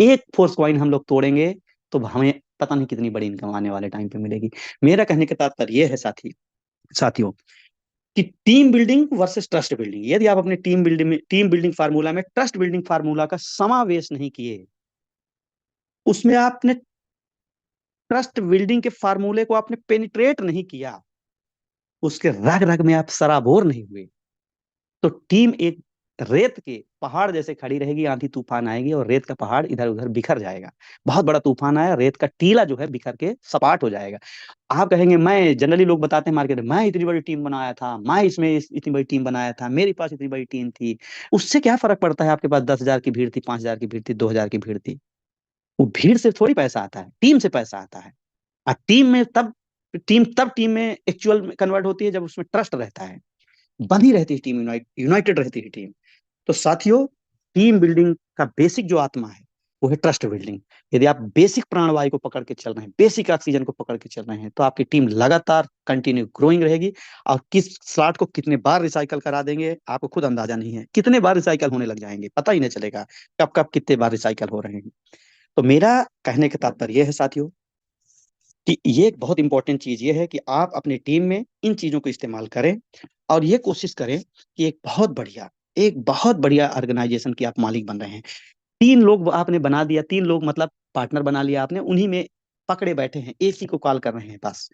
एक फोर्स कॉइन हम लोग तोड़ेंगे तो हमें पता नहीं कितनी बड़ी इनकम आने वाले टाइम पे मिलेगी। मेरा कहने का तात्पर्य यह है साथियों, कि team building versus trust building, यदि आप अपने टीम बिल्डिंग फार्मूला में ट्रस्ट बिल्डिंग फार्मूला का समावेश नहीं किए, उसमें आपने ट्रस्ट बिल्डिंग के फार्मूले को आपने पेनिट्रेट नहीं किया, उसके रग रग में आप सराबोर नहीं हुए, तो टीम एक रेत के पहाड़ जैसे खड़ी रहेगी, आंधी तूफान आएगी और रेत का पहाड़ इधर उधर बिखर जाएगा। बहुत बड़ा तूफान आया, रेत का टीला जो है बिखर के सपाट हो जाएगा। आप कहेंगे, मैं जनरली लोग बताते हैं मार्केट में, मैं इतनी बड़ी टीम बनाया था, मैं इतनी बड़ी टीम बनाया था, मेरे पास इतनी बड़ी टीम थी। उससे क्या फर्क पड़ता है, आपके पास 10,000 की भीड़ थी, 5,000 की भीड़ थी, 2,000 की भीड़ थी, वो भीड़ से थोड़ी पैसा आता है, टीम से पैसा आता है। और टीम में एक्चुअल में कन्वर्ट होती है जब उसमें ट्रस्ट रहता है, बंधी रहती है टीम, यूनाइटेड रहती है टीम। तो साथियों, टीम बिल्डिंग का बेसिक जो आत्मा है वो है ट्रस्ट बिल्डिंग। यदि आप बेसिक प्राणवायु को पकड़ के चल रहे हैं, बेसिक ऑक्सीजन को पकड़ के चल रहे हैं, तो आपकी टीम लगातार कंटिन्यू ग्रोइंग रहेगी। और किस स्लॉट को कितने बार रिसाइकल करा देंगे आपको खुद अंदाजा नहीं है, कितने बार रिसाइकल होने लग जाएंगे पता ही नहीं चलेगा, कब कब कितने बार रिसाइकल हो रहे हैं। तो मेरा कहने का तात्पर्य यह है साथियों, कि ये एक बहुत इंपॉर्टेंट चीज ये है कि आप अपनी टीम में इन चीजों को इस्तेमाल करें, और ये कोशिश करें कि एक बहुत बढ़िया ऑर्गेनाइजेशन की आप मालिक बन रहे हैं। 3 लोग आपने बना दिया, 3 लोग मतलब पार्टनर बना लिया आपने, उन्हीं में पकड़े बैठे हैं, एक ही को कॉल कर रहे हैं, बस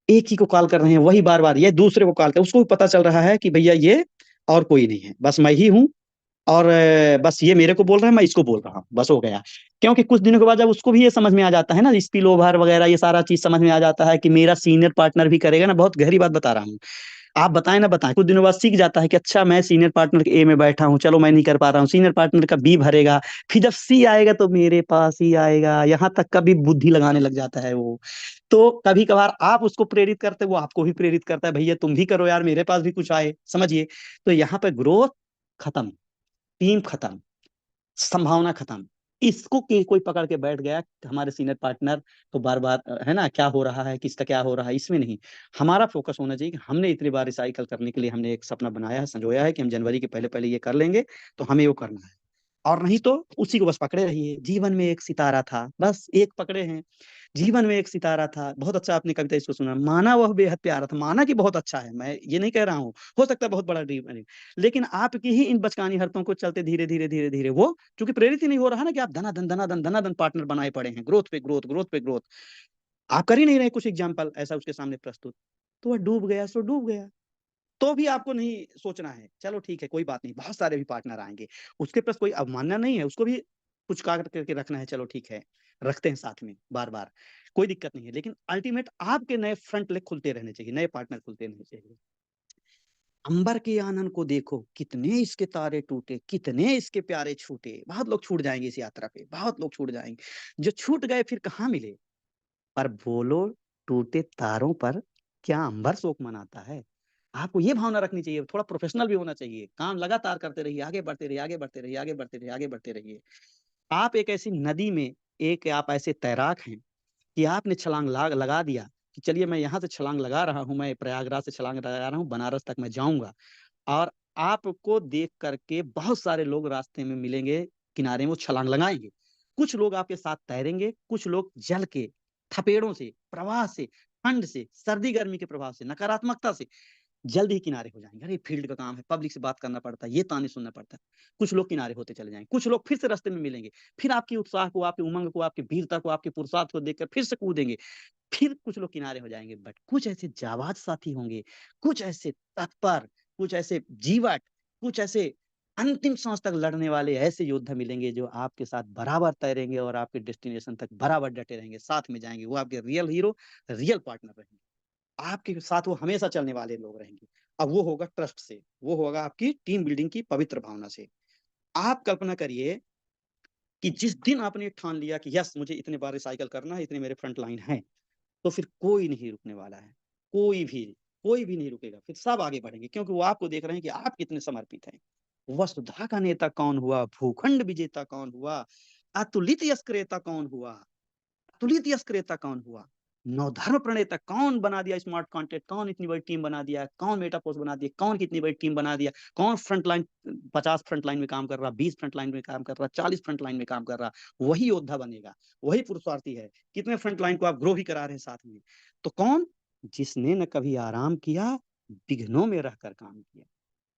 एक ही को कॉल कर रहे हैं, वही बार बार ये दूसरे को कॉल कर, उसको भी पता चल रहा है कि भैया ये और कोई नहीं है, बस मैं ही हूँ, और बस ये मेरे को बोल रहा है, मैं इसको बोल रहा हूँ, बस हो गया। क्योंकि कुछ दिनों के बाद जब उसको भी ये समझ में आ जाता है ना, स्पिल ओवर वगैरह ये सारा चीज समझ में आ जाता है कि मेरा सीनियर पार्टनर भी करेगा ना, बहुत गहरी बात बता रहा हूँ। आप बताएं ना बताएं, कुछ दिनों बाद सीख जाता है कि अच्छा मैं सीनियर पार्टनर के ए में बैठा हूँ, चलो मैं नहीं कर पा रहा हूँ, सीनियर पार्टनर का बी भरेगा, फिर जब सी आएगा तो मेरे पास ही आएगा, यहाँ तक का भी बुद्धि लगाने लग जाता है वो। तो कभी कभार आप उसको प्रेरित करते, वो आपको भी प्रेरित करता है, भैया तुम भी करो यार, मेरे पास भी कुछ आए, समझिए। तो यहाँ पे ग्रोथ खत्म, टीम खत्म, संभावना खत्म। इसको कोई पकड़ के बैठ गया हमारे सीनियर पार्टनर, तो बार बार है ना क्या हो रहा है, किसका क्या हो रहा है, इसमें नहीं। हमारा फोकस होना चाहिए कि हमने इतनी बार रिसाइकल करने के लिए हमने एक सपना बनाया है, संजोया है कि हम जनवरी के पहले पहले ये कर लेंगे, तो हमें वो करना है। और नहीं तो उसी को बस पकड़े रहिए। जीवन में एक सितारा था, बस एक पकड़े हैं। जीवन में एक सितारा था, बहुत अच्छा आपने कविता इसको सुना, माना वह बेहद प्यारा था, माना कि बहुत अच्छा है, मैं ये नहीं कह रहा हूँ, हो सकता है बहुत बड़ा ड्रीम है, लेकिन आपकी ही इन बचकानी हरतों को चलते धीरे धीरे धीरे धीरे वो, क्योंकि प्रेरित ही नहीं हो रहा ना कि आप धनाधन धनाधन धनाधन पार्टनर बनाए पड़े हैं, ग्रोथ पे ग्रोथ, ग्रोथ पे ग्रोथ, आप कर ही नहीं रहे कुछ एग्जाम्पल ऐसा उसके सामने प्रस्तुत, तो वह डूब गया, सो डूब गया। तो भी आपको नहीं सोचना है, चलो ठीक है कोई बात नहीं, बहुत सारे भी पार्टनर आएंगे, उसके पास कोई अवमानना नहीं है, उसको भी कुछ काट करके रखना है, चलो ठीक है, रखते हैं साथ में बार बार, कोई दिक्कत नहीं है, लेकिन अल्टीमेट आपके नए फ्रंट लेग खुलते रहने चाहिए, नए पार्टनर खुलते रहने चाहिए। अंबर के आनंद को देखो, कितने इसके तारे टूटे, कितने इसके प्यारे छूटे, बहुत लोग छूट जाएंगे इस यात्रा पे, बहुत लोग छूट जाएंगे, जो छूट गए फिर कहाँ मिले। पर बोलो, टूटे तारों पर क्या अंबर शोक मनाता है। आपको ये भावना रखनी चाहिए, थोड़ा प्रोफेशनल भी होना चाहिए, काम लगातार करते रहिए, आगे बढ़ते रहिए, आगे बढ़ते रहिए, आगे बढ़ते रहिए, आगे बढ़ते रहिए। आप एक ऐसी नदी में, एक आप ऐसे तैराक हैं कि आपने छलांग लगा दिया कि चलिए मैं यहाँ से छलांग लगा रहा हूँ, मैं प्रयागराज से छलांग लगा रहा हूँ, बनारस तक मैं जाऊंगा, और आपको देख करके बहुत सारे लोग रास्ते में मिलेंगे, किनारे में वो छलांग लगाएंगे, कुछ लोग आपके साथ तैरेंगे, कुछ लोग जल के, थपेड़ों से, प्रवाह से, ठंड से, सर्दी गर्मी के प्रभाव से, नकारात्मकता से जल्द ही किनारे हो जाएंगे। अरे फील्ड का काम है, पब्लिक से बात करना पड़ता है, ये ताने सुनना पड़ता है, कुछ लोग किनारे होते चले जाएंगे, कुछ लोग फिर से रास्ते में मिलेंगे, फिर आपकी उत्साह को, आपकी उमंग को, आपकी वीरता को, आपके पुरुषार्थ को देखकर फिर से कूदेंगे, फिर कुछ लोग किनारे हो जाएंगे। बट कुछ ऐसे जाबाज साथी होंगे, कुछ ऐसे तत्पर, कुछ ऐसे जीवट, कुछ ऐसे अंतिम सांस तक लड़ने वाले ऐसे योद्धा मिलेंगे जो आपके साथ बराबर तैरेंगे और आपके डेस्टिनेशन तक बराबर डटे रहेंगे, साथ में जाएंगे, वो आपके रियल हीरो, रियल पार्टनर रहेंगे, आपके साथ वो हमेशा चलने वाले लोग रहेंगे। अब वो होगा ट्रस्ट से, वो होगा आपकी टीम बिल्डिंग की पवित्र भावना से। आप कल्पना करिए कि जिस दिन आपने ठान लिया कि यस मुझे इतने बार रिसाइकल करना है, इतने मेरे फ्रंट लाइन है, तो फिर कोई नहीं रुकने वाला है, कोई भी, कोई भी नहीं रुकेगा, फिर सब आगे बढ़ेंगे, क्योंकि वो आपको देख रहे हैं कि आप कितने समर्पित हैं। वसुधा का नेता कौन हुआ, भूखंड विजेता कौन हुआ, अतुलित यश क्रेता कौन हुआ, तुलित यश क्रेता कौन हुआ, नवधर्म प्रणेता कौन बना दिया, स्मार्ट कॉन्टेंट कौन इतनी बड़ी टीम बना दिया, कौन मेटा पोस्ट बना दिया, कौन कितनी बड़ी टीम बना दिया, कौन फ्रंट लाइन, 50 फ्रंट लाइन में काम कर रहा, 20 फ्रंट लाइन में काम कर रहा, 40 फ्रंट लाइन में काम कर रहा, वही योद्धा बनेगा, वही पुरुषार्थी है। कितने फ्रंट लाइन को आप ग्रो भी करा रहे हैं साथ में, तो कौन, जिसने न कभी आराम किया, विघ्नों में रहकर काम किया,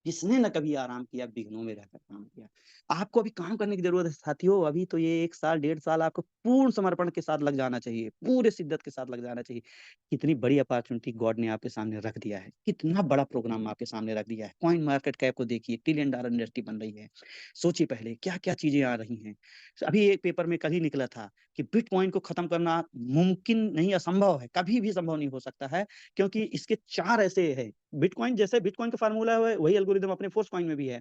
जिसने न कभी आराम किया, विघ्नों में रहकर काम किया। आपको अभी काम करने की जरूरत है साथियों, अभी तो ये 1 साल 1.5 साल आपको पूर्ण समर्पण के साथ लग जाना चाहिए, पूरे शिद्दत के साथ लग जाना चाहिए। कितनी बड़ी अपॉर्चुनिटी गॉड ने आपके सामने रख दिया है, कितना बड़ा प्रोग्राम आपके सामने रख दिया है। कॉइन मार्केट कैप को देखिए, $1 ट्रिलियन इंडस्ट्री बन रही है। सोचिए पहले क्या क्या चीजें आ रही हैं। अभी एक पेपर में कल ही निकला था कि बिटकॉइन को खत्म करना मुमकिन नहीं, असंभव है, कभी भी संभव नहीं हो सकता है, क्योंकि इसके 4 ऐसे है, बिटकॉइन जैसे बिटकॉइन का फार्मूला है वही एल्गोरिदम अपने फोर्स कॉइन में भी है।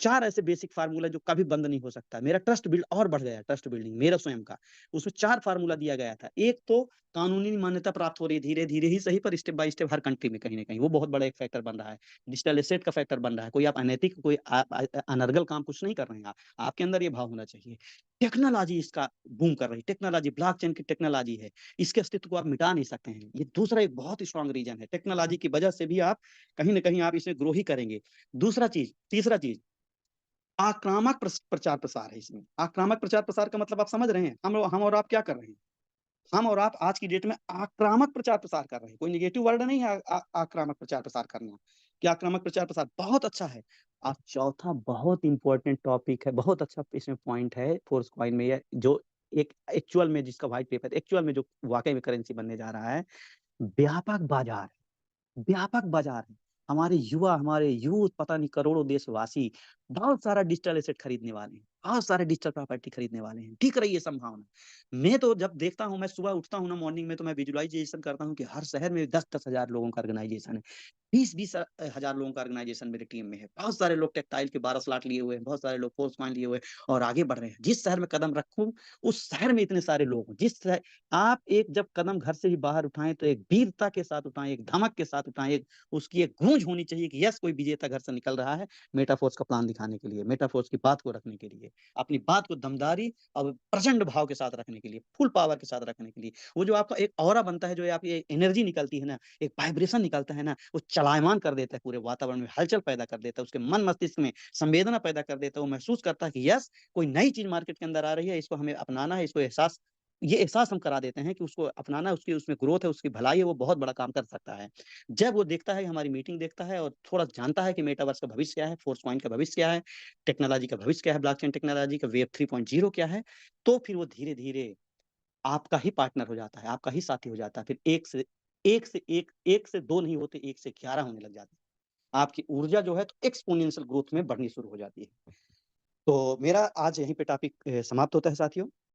4 ऐसे बेसिक फार्मूला जो कभी बंद नहीं हो सकता। मेरा ट्रस्ट बिल्ड और बढ़ गया, ट्रस्ट बिल्डिंग मेरा स्वयं का, उसमें 4 फार्मूला दिया गया था। एक तो कानूनी मान्यता प्राप्त हो रही है धीरे धीरे ही सही, पर step by step her country में कहीं ना कहीं वो बहुत बड़ा एक फैक्टर बन रहा है। डिजिटल एसेट का फैक्टर बन रहा है, कोई आप अनैतिक, कोई अनर्गल काम कुछ नहीं कर रहे हैं आप, आपके अंदर ये भाव होना चाहिए। टेक्नोलॉजी इसका बूम कर रही, टेक्नोलॉजी ब्लॉकचेन की टेक्नोलॉजी है, इसके अस्तित्व को आप मिटा नहीं सकते हैं। ये दूसरा एक बहुत ही स्ट्रॉन्ग रीजन है, टेक्नोलॉजी की वजह से भी आप कहीं ना कहीं आप इसमें ग्रो ही करेंगे। दूसरा चीज, तीसरा चीज, आक्रामक प्रचार प्रसार है इसमें। आक्रामक प्रचार प्रसार का मतलब आप समझ रहे हैं, हम और आप क्या कर रहे हैं, हम और आप आज की डेट में आक्रामक प्रचार प्रसार कर रहे हैं, कोई निगेटिव वर्ड नहीं है आक्रामक प्रचार प्रसार करना, कि आक्रामक प्रचार प्रसार बहुत अच्छा है। और चौथा बहुत इंपॉर्टेंट टॉपिक है, बहुत अच्छा इसमें पॉइंट है फोर्स कॉइन में, ये जो एक एक्चुअल में जिसका व्हाइट पेपर एक्चुअल में जो वाकई में करेंसी बनने जा रहा है, व्यापक बाजार, व्यापक बाजार है। हमारे युवा, हमारे यूथ, पता नहीं करोड़ों देशवासी बहुत सारा डिजिटल एसेट खरीदने वाले हैं, बहुत सारे डिजिटल प्रॉपर्टी खरीदने वाले हैं, दिख रही है संभावना। मैं तो जब देखता हूँ, मैं सुबह उठता हूँ ना मॉर्निंग में, तो मैं विजुअलाइजेशन करता हूँ कि हर शहर में 10-10 हजार लोगों का ऑर्गेनाइजेशन है, 20-20 हजार लोगों का ऑर्गेनाइजेशन मेरी टीम में है। बहुत सारे लोग टेक्सटाइल के 12 स्लॉट लिए हुए हैं, बहुत सारे लोग फोर्स कॉइन लिए हुए हैं और आगे बढ़ रहे हैं। जिस शहर में कदम रखूं उस शहर में इतने सारे लोग हों। आप एक जब कदम घर से भी बाहर उठाएं तो एक वीरता के साथ उठाएं, एक धमक के साथ उठाएं, एक उसकी एक गूंज होनी चाहिए कि यस, कोई विजेता घर से निकल रहा है, मेटाफोर्स का प्लान दिखाने के लिए, मेटाफोर्स की बात को रखने के लिए, अपनी बात को दमदारी और प्रचंड भाव के साथ रखने के लिए, फुल पावर के साथ रखने के लिए। वो जो आपका एक ऑरा बनता है, जो आपकी एनर्जी निकलती है ना, एक वाइब्रेशन निकलता है ना, वो चलायमान कर देता है, पूरे वातावरण में हलचल पैदा कर देता है, उसके मन मस्तिष्क में संवेदना पैदा कर देता है। वो महसूस करता है कि यस, कोई नई चीज मार्केट के अंदर आ रही है, इसको हमें अपनाना है, इसको एहसास, ये एहसास हम करा देते हैं कि उसको अपनाना है, उसकी उसमें ग्रोथ है, उसकी भलाई है, वो बहुत बड़ा काम कर सकता है। जब वो देखता है, हमारी मीटिंग देखता है और थोड़ा जानता है कि मेटावर्स का भविष्य क्या है, फोर्स पॉइंट का भविष्य क्या है, टेक्नोलॉजी का भविष्य क्या है, ब्लॉकचेन टेक्नोलॉजी का वेब 3.0 क्या है, तो फिर वो धीरे धीरे आपका ही पार्टनर हो जाता है, आपका ही साथी हो जाता है। फिर एक से दो नहीं होते, 1 से 11 होने लग जाते हैं। आपकी ऊर्जा जो है तो एक्सपोनेंशियल ग्रोथ में बढ़नी शुरू हो जाती है। तो मेरा आज यहीं पे टॉपिक समाप्त होता है साथियों।